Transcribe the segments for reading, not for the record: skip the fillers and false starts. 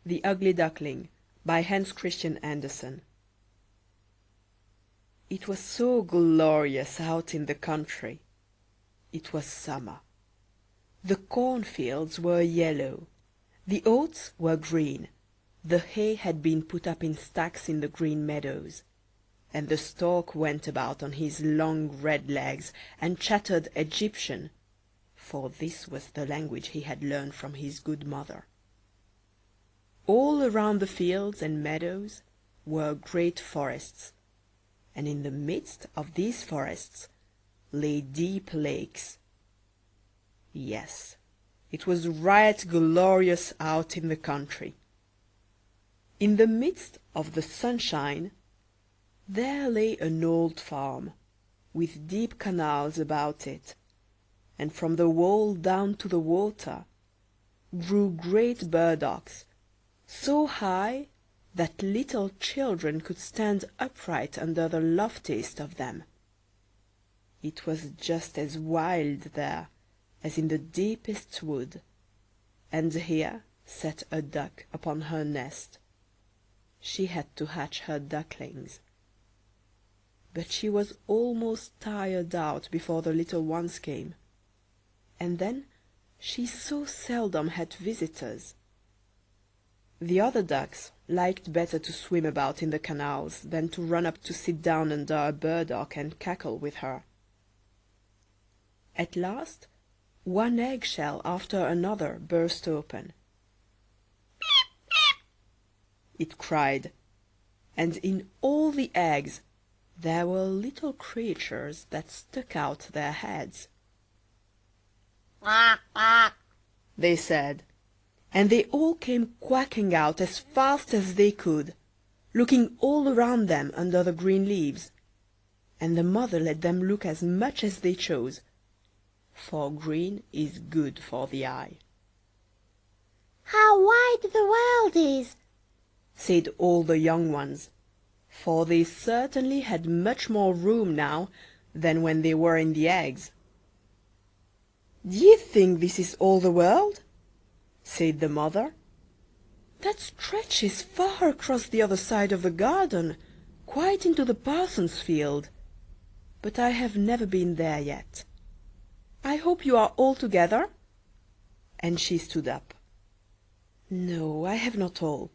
The Ugly Duckling by Hans Christian Andersen. It was so glorious out in the country. It was summer. The cornfields were yellow, the oats were green, the hay had been put up in stacks in the green meadows, and the stork went about on his long red legs and chattered Egyptian, for this was the language he had learned from his good mother. All around the fields and meadows were great forests, and in the midst of these forests lay deep lakes. Yes, it was right glorious out in the country. In the midst of the sunshine there lay an old farm, with deep canals about it, and from the wall down to the water grew great burdocks, so high that little children could stand upright under the loftiest of them. It was just as wild there as in the deepest wood, and here sat a duck upon her nest. She had to hatch her ducklings. But she was almost tired out before the little ones came, and then she so seldom had visitors. The other ducks liked better to swim about in the canals than to run up to sit down under a burdock and cackle with her. At last one egg-shell after another burst open. "Peep, peep," it cried, and in all the eggs there were little creatures that stuck out their heads. "Quack, quack," they said, and they all came quacking out as fast as they could, looking all around them under the green leaves, and the mother let them look as much as they chose, for green is good for the eye. "How wide the world is!" said all the young ones, for they certainly had much more room now than when they were in the eggs. "D'ye think this is all the world?" said the mother. "That stretches far across the other side of the garden, quite into the parson's field, but I have never been there yet. I hope you are all together?" And she stood up. "No, I have not all.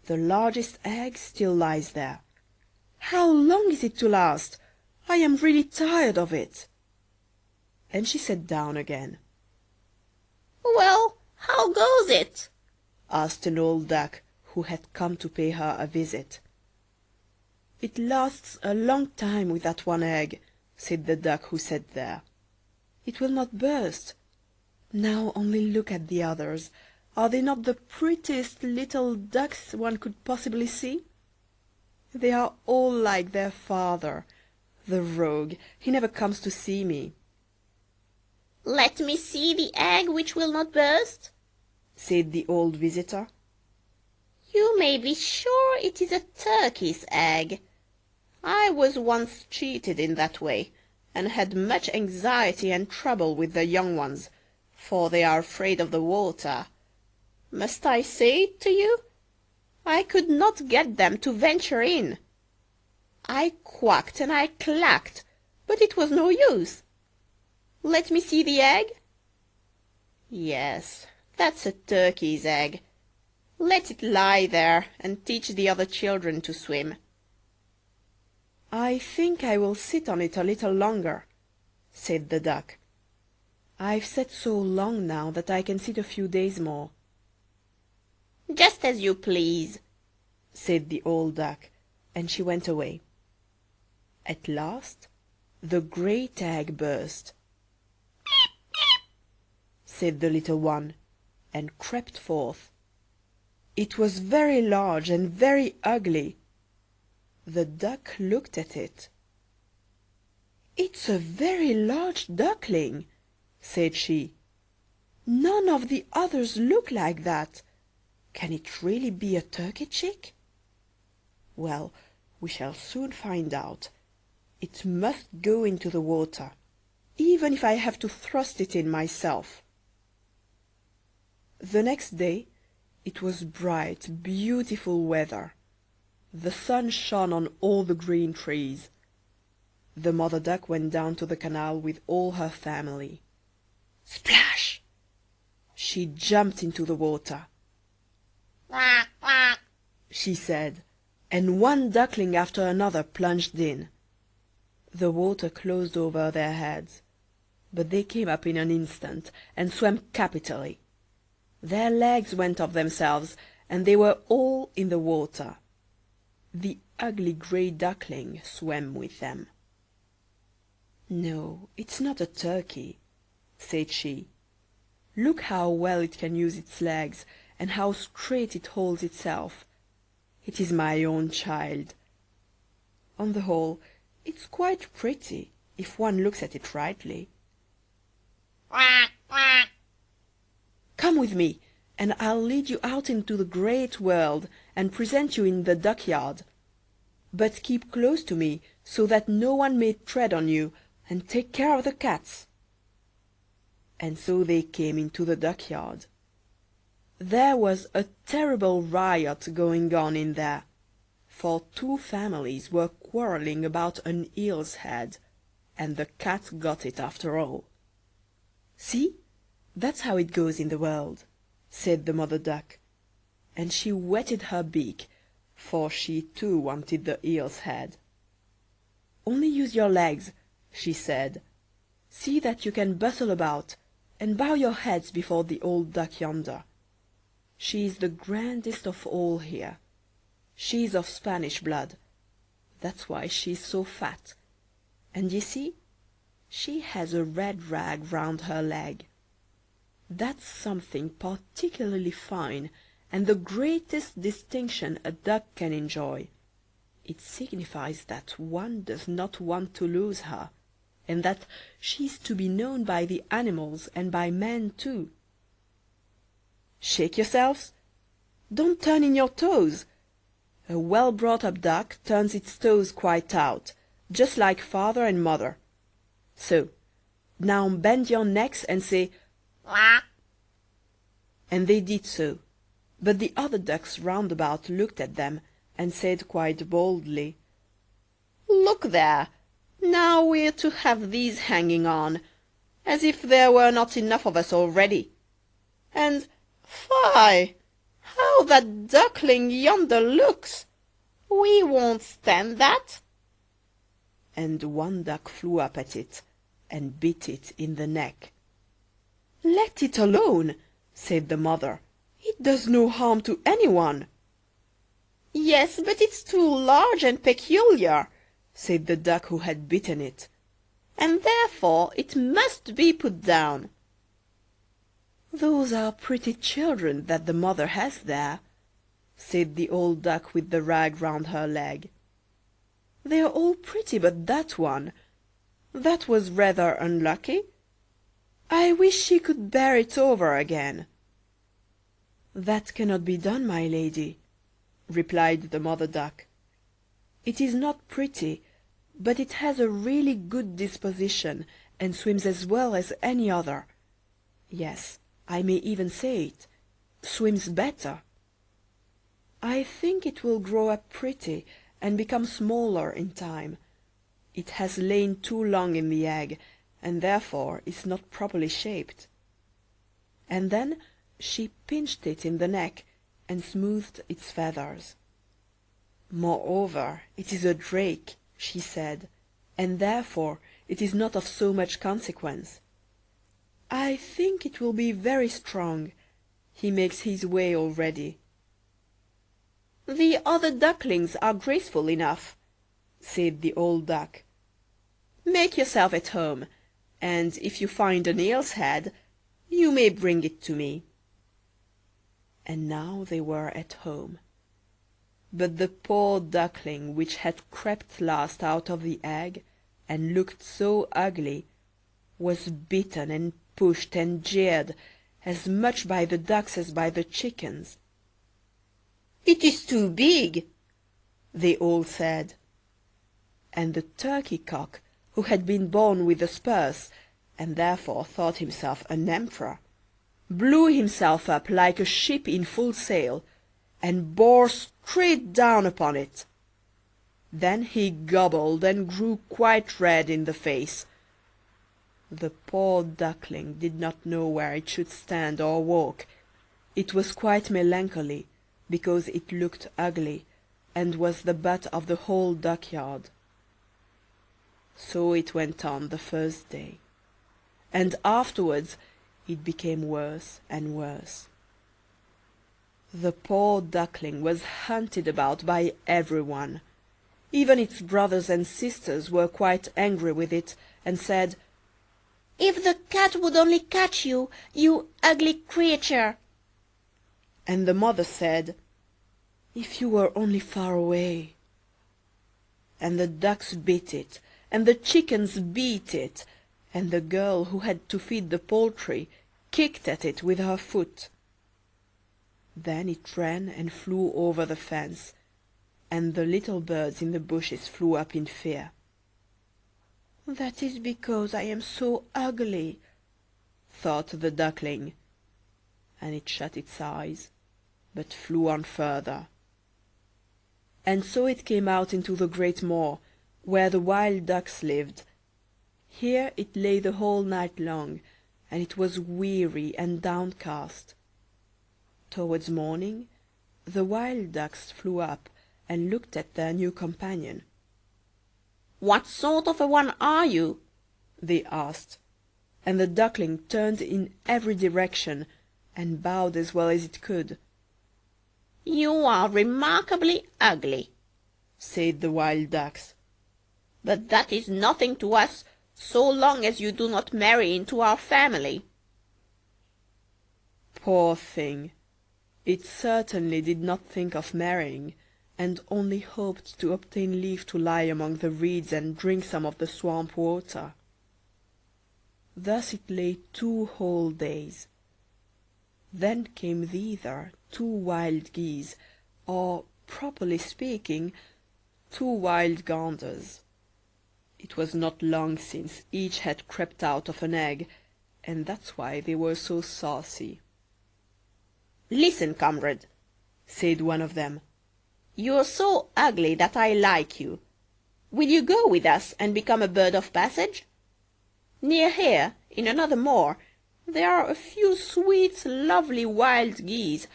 The largest egg still lies there. How long is it to last? I am really tired of it." And she sat down again. "Well, how goes it?" asked an old duck who had come to pay her a visit. "It lasts a long time with that one egg," said the duck who sat there. "It will not burst. Now only look at the others. Are they not the prettiest little ducks one could possibly see? They are all like their father. The rogue, he never comes to see me." "Let me see the egg which will not burst," said the old visitor. "You may be sure it is a turkey's egg. I was once cheated in that way, and had much anxiety and trouble with the young ones, for they are afraid of the water. Must I say it to you? I could not get them to venture in. I quacked and I clacked, but it was no use. Let me see the egg. Yes, that's a turkey's egg. Let it lie there and teach the other children to swim." "I think I will sit on it a little longer," said the duck. "I've sat so long now that I can sit a few days more." "Just as you please," said the old duck, and she went away. At last the great egg burst. "Peep, peep," said the little one, and crept forth. It was very large and very ugly. The duck looked at it. "It's a very large duckling," said she. "None of the others look like that. Can it really be a turkey chick? Well, we shall soon find out. It must go into the water, even if I have to thrust it in myself." The next day It was bright, beautiful weather. The sun shone on all the green trees. The mother duck went down to the canal with all her family. Splash! She jumped into the water. Quack, quack, She said, and one duckling after another plunged in. The water closed over their heads, but they came up in an instant and swam capitally. Their legs went of themselves, and they were all in the water. The ugly grey duckling swam with them. "No, it's not a turkey," said she. "Look how well it can use its legs, and how straight it holds itself. It is my own child. On the whole, it's quite pretty, if one looks at it rightly. quack, quack. Come with me, and I'll lead you out into the great world, and present you in the duckyard. But keep close to me, so that no one may tread on you, and take care of the cats." And so they came into the duckyard. There was a terrible riot going on in there, for two families were quarrelling about an eel's head, and the cat got it after all. "See, that's how it goes in the world," said the mother duck, and she wetted her beak, for she too wanted the eel's head. "Only use your legs," she said. "See that you can bustle about, and bow your heads before the old duck yonder. She is the grandest of all here. She is of Spanish blood. That's why she is so fat. And you see, she has a red rag round her leg. That's something particularly fine, and the greatest distinction a duck can enjoy. It signifies that one does not want to lose her, and that she is to be known by the animals and by men too. Shake yourselves. Don't turn in your toes. A well-brought-up duck turns its toes quite out, just like father and mother. So, now bend your necks and say, Quack. And they did so, but the other ducks round about looked at them, and said quite boldly, Look there, now we're to have these hanging on, as if there were not enough of us already. And, fie, how that duckling yonder looks! We won't stand that. And one duck flew up at it, and bit it in the neck. "Let it alone," said the mother. "It does no harm to anyone." Yes, but it's too large and peculiar, said the duck who had bitten it. and therefore it must be put down. "Those are pretty children that the mother has there," said the old duck with the rag round her leg. "They are all pretty but that one. That was rather unlucky. I wish she could bear it over again." "That cannot be done, my lady," replied the mother duck. "It is not pretty, but it has a really good disposition, and swims as well as any other. Yes, I may even say it, swims better. I think it will grow up pretty, and become smaller in time. It has lain too long in the egg, and therefore is not properly shaped." And then she pinched it in the neck, and smoothed its feathers. "Moreover, it is a drake," she said, "and therefore it is not of so much consequence. I think it will be very strong. He makes his way already." The other ducklings are graceful enough, said the old duck. "Make yourself at home, and if you find an eel's head, you may bring it to me." And now they were at home. But the poor duckling which had crept last out of the egg, and looked so ugly, was bitten and pushed and jeered, as much by the ducks as by the chickens. "It is too big," they all said. And the turkey cock, who had been born with a spurs, and therefore thought himself an emperor, blew himself up like a ship in full sail, and bore straight down upon it. Then he gobbled and grew quite red in the face. The poor duckling did not know where it should stand or walk. It was quite melancholy, because it looked ugly, and was the butt of the whole duckyard. So it went on the first day, and afterwards it became worse and worse. The poor duckling was hunted about by everyone. Even its brothers and sisters were quite angry with it, and said, "If the cat would only catch you, you ugly creature!" And the mother said, "If you were only far away." And the ducks bit it, and the chickens beat it, and the girl who had to feed the poultry kicked at it with her foot. Then it ran and flew over the fence, and the little birds in the bushes flew up in fear. "That is because I am so ugly," thought the duckling, and it shut its eyes, but flew on further. And so it came out into the great moor, where the wild ducks lived. Here it lay the whole night long, and it was weary and downcast. Towards morning the wild ducks flew up and looked at their new companion. "What sort of a one are you?" they asked, and the duckling turned in every direction, and bowed as well as it could. "You are remarkably ugly," said the wild ducks. "but that is nothing to us, so long as you do not marry into our family." Poor thing! It certainly did not think of marrying, and only hoped to obtain leave to lie among the reeds and drink some of the swamp water. Thus it lay 2 whole days. Then came thither 2 wild geese, or, properly speaking, 2 wild ganders. It was not long since each had crept out of an egg, and that's why they were so saucy. "Listen, comrade," said one of them. "you're so ugly that I like you. Will you go with us and become a bird of passage? Near here, in another moor, there are a few sweet, lovely wild geese,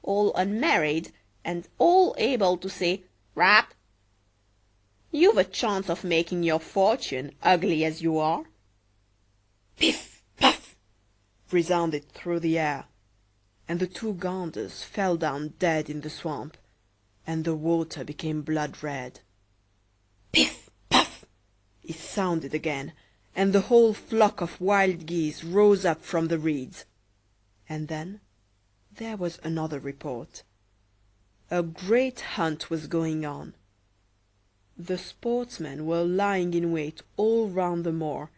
all unmarried, and all able to say 'Rap.' You've a chance of making your fortune, ugly as you are." Piff, puff, resounded through the air, and the 2 ganders fell down dead in the swamp, and the water became blood red. Piff, puff, it sounded again, and the whole flock of wild geese rose up from the reeds. And then there was another report. A great hunt was going on. The sportsmen were lying in wait all round the moor,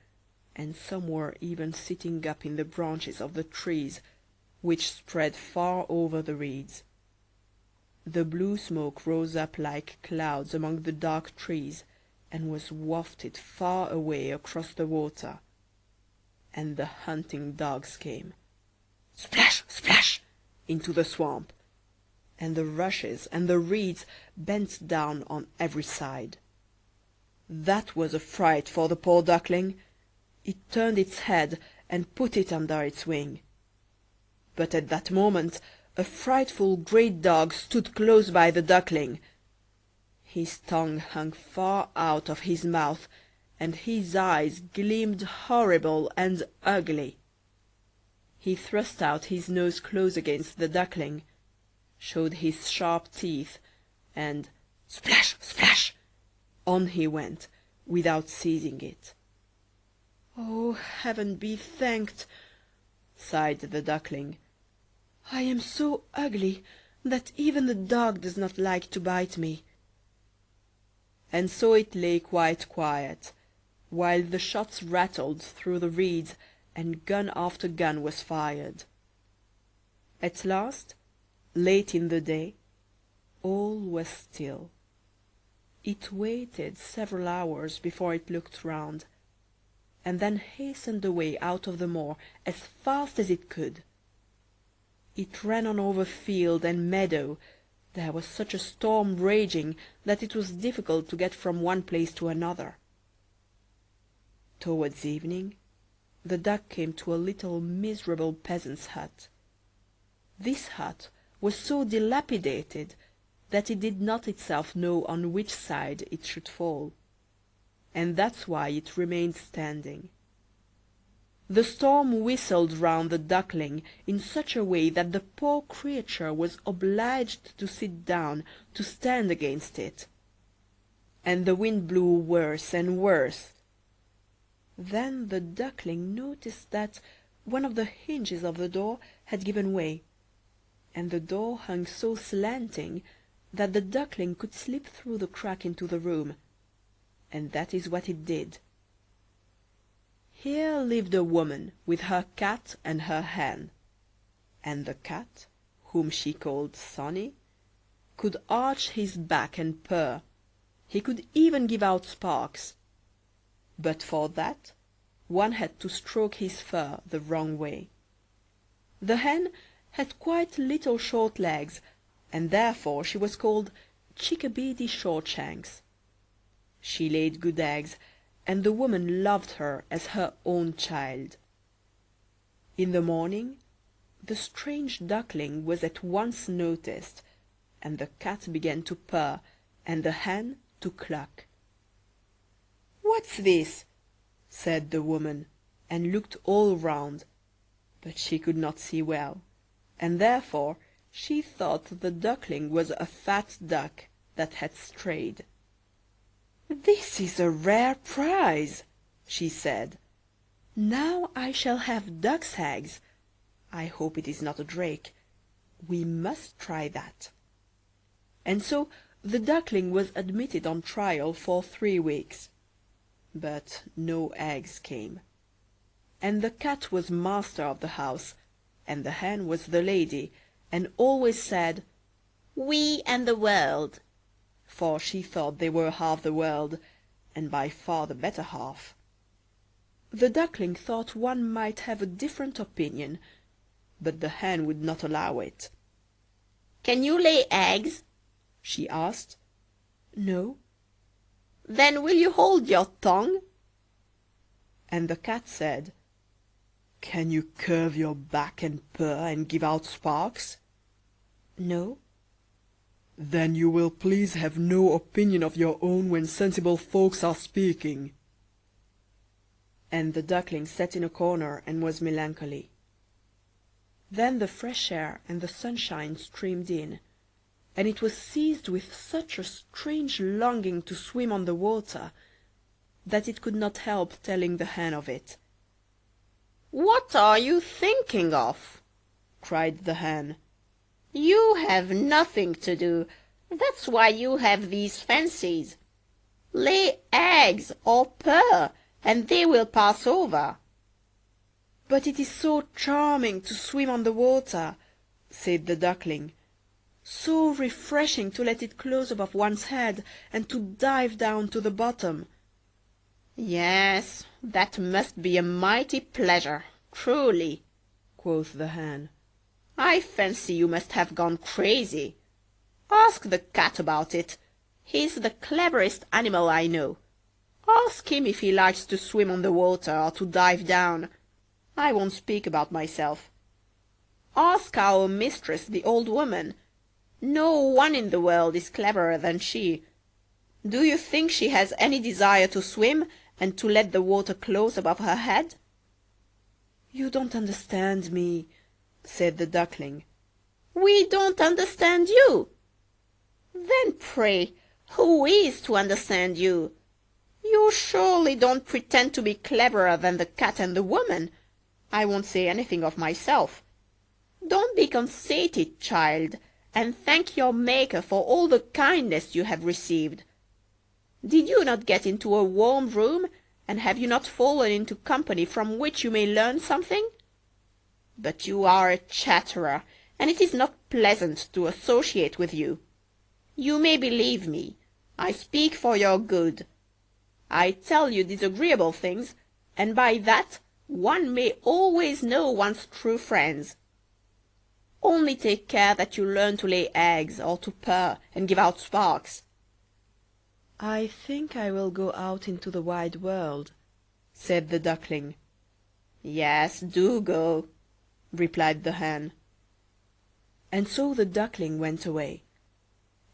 and some were even sitting up in the branches of the trees, which spread far over the reeds. The blue smoke rose up like clouds among the dark trees, and was wafted far away across the water. And the hunting dogs came, splash, splash, into the swamp, and the rushes and the reeds bent down on every side. That was a fright for the poor duckling. It turned its head and put it under its wing. But at that moment a frightful great dog stood close by the duckling. His tongue hung far out of his mouth, and his eyes gleamed horrible and ugly. He thrust out his nose close against the duckling, showed his sharp teeth, and splash, splash, on he went, without seizing it. "Oh, heaven be thanked!" sighed the duckling. "I am so ugly that even the dog does not like to bite me." And so it lay quite quiet, while the shots rattled through the reeds, and gun after gun was fired. At last, late in the day, all was still. It waited several hours before it looked round, and then hastened away out of the moor as fast as it could. It ran on over field and meadow. There was such a storm raging that it was difficult to get from one place to another. Towards evening, the duck came to a little miserable peasant's hut. This hut was so dilapidated that it did not itself know on which side it should fall, and that's why it remained standing. The storm whistled round the duckling in such a way that the poor creature was obliged to sit down to stand against it, and the wind blew worse and worse. Then the duckling noticed that one of the hinges of the door had given way, and the door hung so slanting that the duckling could slip through the crack into the room, and that is what it did. Here lived a woman with her cat and her hen, and the cat, whom she called Sonny, could arch his back and purr. He could even give out sparks. But for that, one had to stroke his fur the wrong way. The hen had quite little short legs, and therefore she was called Chickabiddy Shortshanks. She laid good eggs, and the woman loved her as her own child. In the morning, the strange duckling was at once noticed, and the cat began to purr, and the hen to cluck. "What's this?" said the woman, and looked all round, but she could not see well, and therefore she thought the duckling was a fat duck that had strayed. "This is a rare prize," she said. "Now I shall have duck's eggs. I hope it is not a drake. We must try that." And so the duckling was admitted on trial for 3 weeks. But no eggs came. And the cat was master of the house, and the hen was the lady, and always said, "We and the world," for she thought they were half the world, and by far the better half. The duckling thought one might have a different opinion, but the hen would not allow it. "Can you lay eggs?" she asked. "No." "Then will you hold your tongue?" And the cat said, "Can you curve your back and purr and give out sparks?" "No." "Then you will please have no opinion of your own when sensible folks are speaking." And the duckling sat in a corner and was melancholy. Then the fresh air and the sunshine streamed in, and it was seized with such a strange longing to swim on the water that it could not help telling the hen of it. "What are you thinking of?" cried the hen. "You have nothing to do. That's why you have these fancies. Lay eggs or purr, and they will pass over." "But it is so charming to swim on the water," said the duckling. "So refreshing to let it close above one's head, and to dive down to the bottom." "Yes, that must be a mighty pleasure, truly," quoth the hen. "I fancy you must have gone crazy. Ask the cat about it. He's the cleverest animal I know. Ask him if he likes to swim on the water or to dive down. I won't speak about myself. Ask our mistress, the old woman. No one in the world is cleverer than she. Do you think she has any desire to swim and to let the water close above her head?" "You don't understand me," said the duckling. "We don't understand you? Then pray, who is to understand you? You surely don't pretend to be cleverer than the cat and the woman. I won't say anything of myself. Don't be conceited, child, and thank your Maker for all the kindness you have received. Did you not get into a warm room, and have you not fallen into company from which you may learn something? But you are a chatterer, and it is not pleasant to associate with you. You may believe me. I speak for your good. I tell you disagreeable things, and by that one may always know one's true friends. Only take care that you learn to lay eggs, or to purr and give out sparks." "I think I will go out into the wide world," said the Duckling. "Yes, do go," replied the Hen. And so the Duckling went away.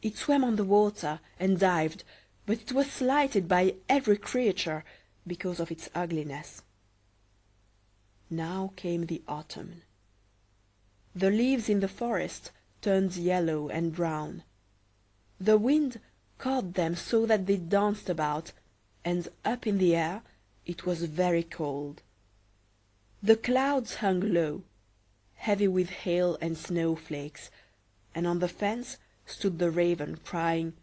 It swam on the water and dived, but it was slighted by every creature because of its ugliness. Now came the autumn. The leaves in the forest turned yellow and brown. The wind caught them so that they danced about, and up in the air it was very cold. The clouds hung low, heavy with hail and snowflakes, and on the fence stood the raven crying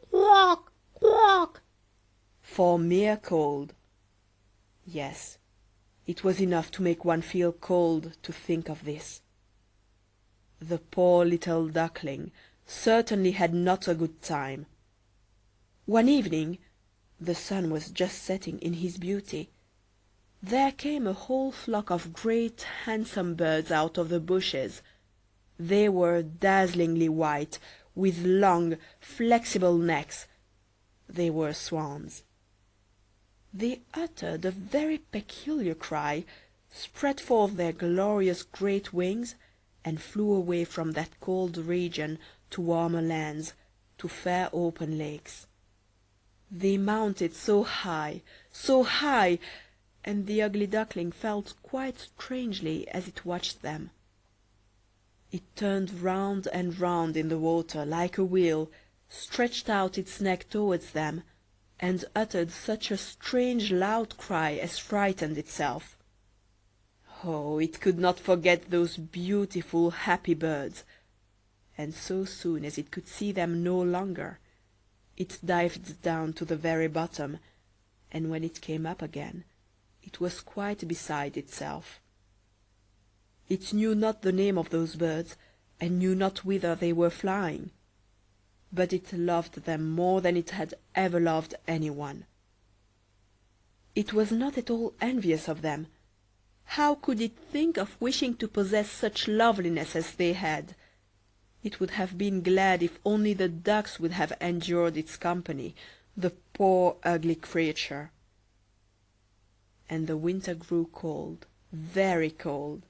"Quack, quack," for mere cold. Yes, it was enough to make one feel cold to think of this. The poor little Duckling certainly had not a good time. One evening, the sun was just setting in his beauty, there came a whole flock of great handsome birds out of the bushes. They were dazzlingly white, with long, flexible necks. They were swans. They uttered a very peculiar cry, spread forth their glorious great wings, and flew away from that cold region to warmer lands, to fair open lakes. They mounted so high, and the ugly Duckling felt quite strangely as it watched them. It turned round and round in the water like a wheel, stretched out its neck towards them, and uttered such a strange loud cry as frightened itself. Oh, it could not forget those beautiful happy birds, and so soon as it could see them no longer, it dived down to the very bottom, and when it came up again, it was quite beside itself. It knew not the name of those birds, and knew not whither they were flying, but it loved them more than it had ever loved any one. It was not at all envious of them. How could it think of wishing to possess such loveliness as they had? It would have been glad if only the ducks would have endured its company, the poor ugly creature. And the winter grew cold, very cold.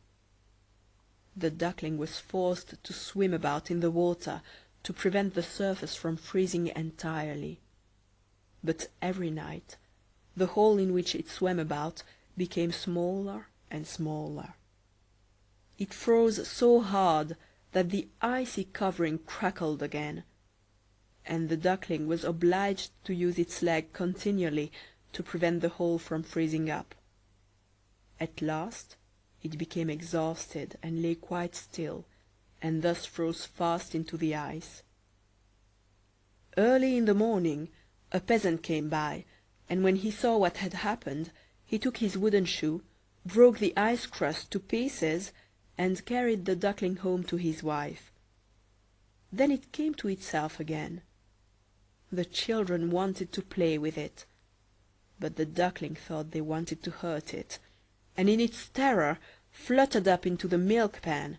The Duckling was forced to swim about in the water to prevent the surface from freezing entirely. But every night the hole in which it swam about became smaller and smaller. It froze so hard that the icy covering crackled again, and the Duckling was obliged to use its leg continually to prevent the hole from freezing up. At last it became exhausted and lay quite still, and thus froze fast into the ice. Early in the morning a peasant came by, and when he saw what had happened, he took his wooden shoe, broke the ice crust to pieces, and carried the Duckling home to his wife. Then it came to itself again. The children wanted to play with it, but the Duckling thought they wanted to hurt it, and in its terror fluttered up into the milk pan,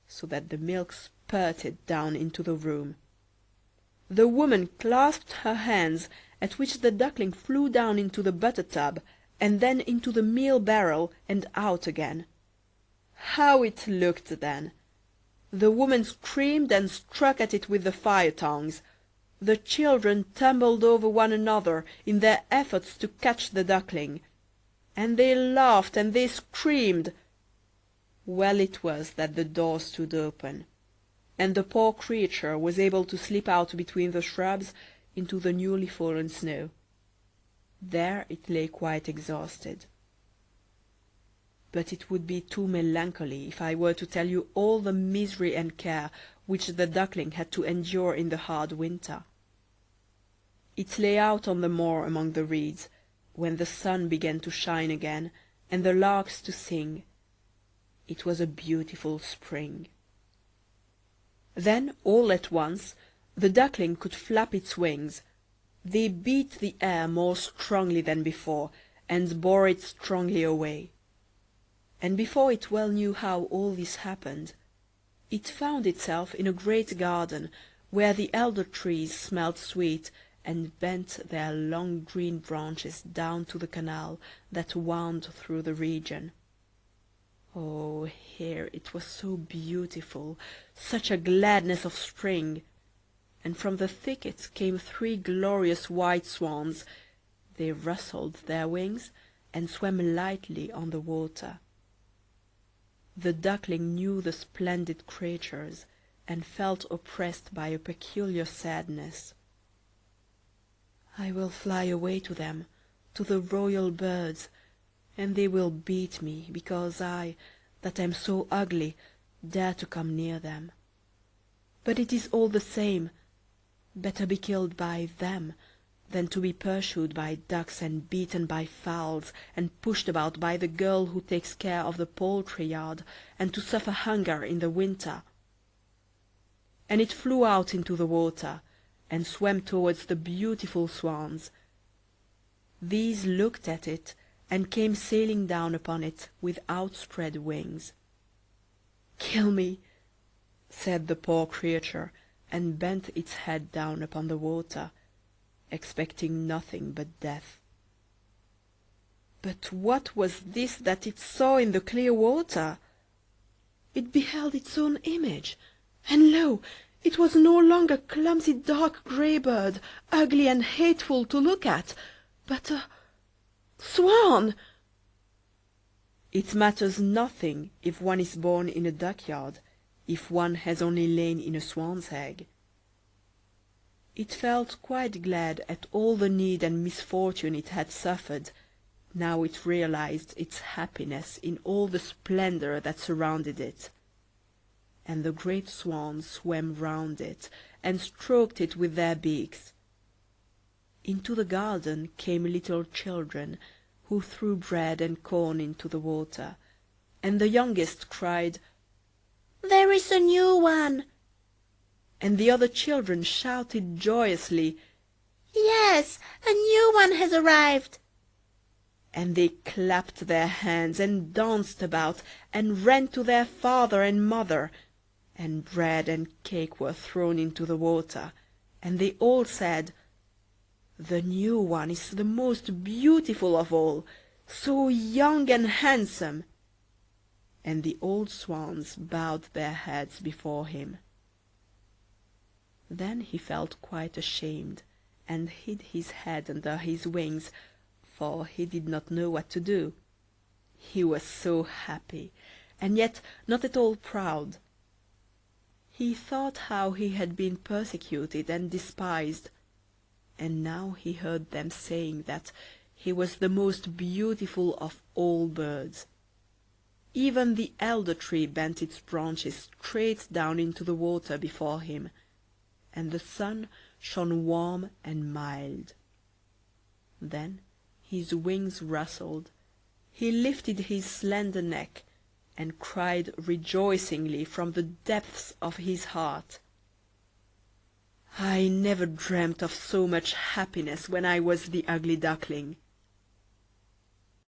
so that the milk spurted down into the room. The woman clasped her hands, at which the Duckling flew down into the butter tub, and then into the meal barrel and out again. How it looked then! The woman screamed and struck at it with the fire tongs. The children tumbled over one another in their efforts to catch the Duckling, and they laughed and they screamed. Well it was that the door stood open, and the poor creature was able to slip out between the shrubs into the newly fallen snow. There it lay quite exhausted. But it would be too melancholy if I were to tell you all the misery and care which the Duckling had to endure in the hard winter. It lay out on the moor among the reeds, when the sun began to shine again, and the larks to sing. It was a beautiful spring. Then, all at once, the Duckling could flap its wings. They beat the air more strongly than before, and bore it strongly away. And before it well knew how all this happened, It found itself in a great garden, where the elder trees smelled sweet, and bent their long green branches down to the canal that wound through the region. Oh, here it was so beautiful, such a gladness of spring! And from the thicket came 3 glorious white swans. They rustled their wings and swam lightly on the water. The duckling knew the splendid creatures, and felt oppressed by a peculiar sadness. I will fly away to them, to the royal birds, and they will beat me, because I, that am so ugly, dare to come near them. But it is all the same. Better be killed by them than to be pursued by ducks and beaten by fowls, and pushed about by the girl who takes care of the poultry yard, and to suffer hunger in the winter. And it flew out into the water, and swam towards the beautiful swans. These looked at it, and came sailing down upon it with outspread wings. "Kill me," said the poor creature, and bent its head down upon the water, expecting nothing but death. But what was this that it saw in the clear water? It beheld its own image, and lo! it was no longer a clumsy dark grey bird, ugly and hateful to look at, but a swan! It matters nothing if one is born in a duck-yard, if one has only lain in a swan's egg. It felt quite glad at all the need and misfortune it had suffered. Now it realized its happiness in all the splendor that surrounded it. And the great swans swam round it, and stroked it with their beaks. Into the garden came little children, who threw bread and corn into the water, and the youngest cried, "There is a new one!" And the other children shouted joyously, "Yes, a new one has arrived!" And they clapped their hands, and danced about, and ran to their father and mother, and bread and cake were thrown into the water, and they all said, "The new one is the most beautiful of all, so young and handsome!" And the old swans bowed their heads before him. Then he felt quite ashamed, and hid his head under his wings, for he did not know what to do. He was so happy, and yet not at all proud. He thought how he had been persecuted and despised, and now he heard them saying that he was the most beautiful of all birds. Even the elder tree bent its branches straight down into the water before him, and the sun shone warm and mild. Then his wings rustled, he lifted his slender neck, and cried rejoicingly from the depths of his heart, "I never dreamt of so much happiness when I was the ugly duckling."